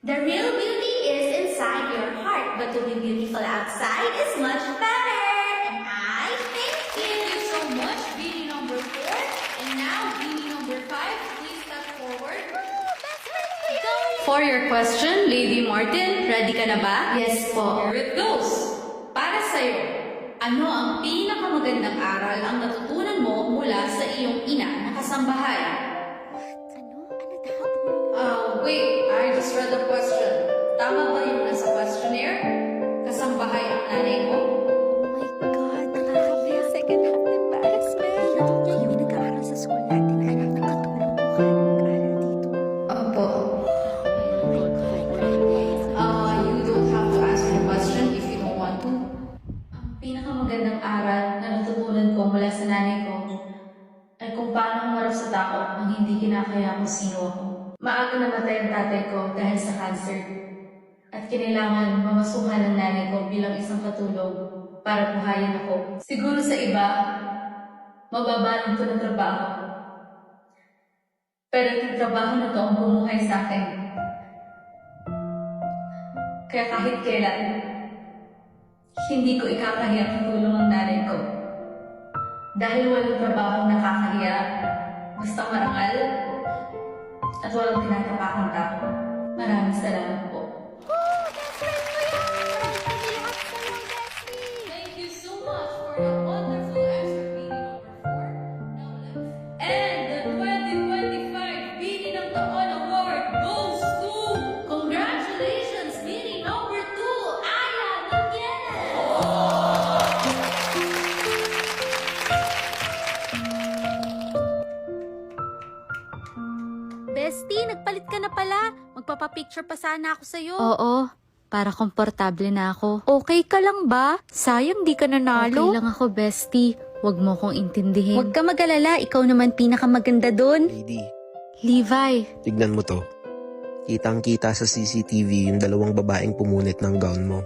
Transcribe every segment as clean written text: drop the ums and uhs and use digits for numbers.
The real beauty is inside your heart, but to be beautiful outside is much better. And I thank you. Thank you so much, Beanie number 4. And now, Beanie number 5, please step forward. For your question, Lady Martin, ready ka na ba? Yes po. Here it goes. Para sa'yo, ano ang pinakamagandang aral ang natutunan mo mula sa iyong ina na kasambahay? Wait, I just read the question. Tama ba yung nasa questionnaire? Kasambahay ang nanay mo? Oh my God, nakakabaya. Second hand embarrassment. Yung nag-aaral sa school natin, anak, nakatulong ko ka nag-aaral dito. Opo. You don't have to answer the question if you don't want to. Ang pinakamagandang aral na natutunan ko mula sa nanay ko ay kung paano humarap sa takot nang hindi kinakaya kung sino ako. Maaga namatay ang tatay ko dahil sa cancer. At kinailangan mamasuhan ng nanay ko bilang isang katulong para buhayin ako. Siguro sa iba, mababanong ko ng trabaho. Pero itong trabaho na to ang bumuhay sa akin. Kaya kahit kailan, hindi ko ikakahiya ang tulong ng nanay ko. Dahil walang trabaho nakakahiya, basta marangal, at walang tinatapakang tao. Maraming salamat po. Thank you so much for that wonderful answer, Beanie number 4. Now let's... And the 2025 Beanie ng Taon Award goes to... Congratulations, Beanie number 2, Aya Nunez! Bestie, nagpalit ka na pala. Magpapapicture pa sana ako sa'yo. Oo, para komportable na ako. Okay ka lang ba? Sayang di ka nanalo. Okay lang ako, bestie. Huwag mo kong intindihin. Huwag ka mag-alala, ikaw naman pinakamaganda doon. Lady, Levi, tignan mo to. Kitang-kita sa CCTV yung dalawang babaeng pumunit ng gown mo.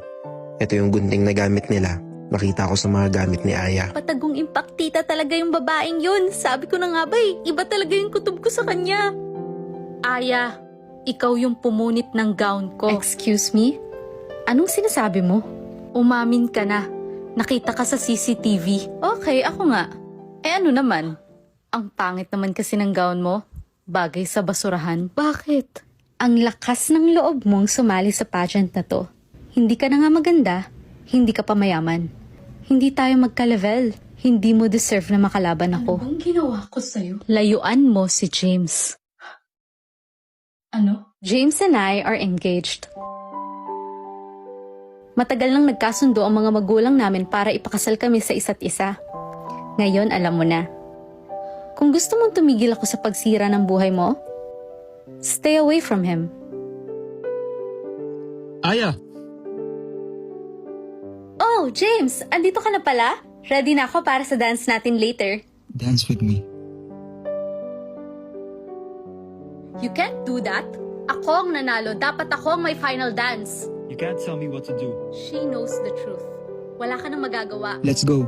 Ito yung gunting na gamit nila. Nakita ko sa mga gamit ni Aya. Patagong impaktita talaga yung babaeng yun. Sabi ko na nga ba iba talaga yung kutob ko sa kanya. Aya, ikaw yung pumunit ng gown ko. Excuse me? Anong sinasabi mo? Umamin ka na. Nakita ka sa CCTV. Okay, ako nga. Eh ano naman? Ang pangit naman kasi ng gown mo. Bagay sa basurahan. Bakit? Ang lakas ng loob mong sumali sa pageant na to. Hindi ka na nga maganda, hindi ka pa mayaman. Hindi tayo magka-level. Hindi mo deserve na makalaban ako. Ano bang ginawa ko sa'yo? Layuan mo si James. Ano? James and I are engaged. Matagal nang nagkasundo ang mga magulang namin para ipakasal kami sa isa't isa. Ngayon, alam mo na. Kung gusto mong tumigil ako sa pagsira ng buhay mo, stay away from him. Aya, Oh, James! Andito ka na pala? Ready na ako para sa dance natin later. dance with me. You can't do that. Ako ang nanalo. Dapat ako ang may final dance. You can't tell me what to do. She knows the truth. Wala ka nang magagawa. Let's go.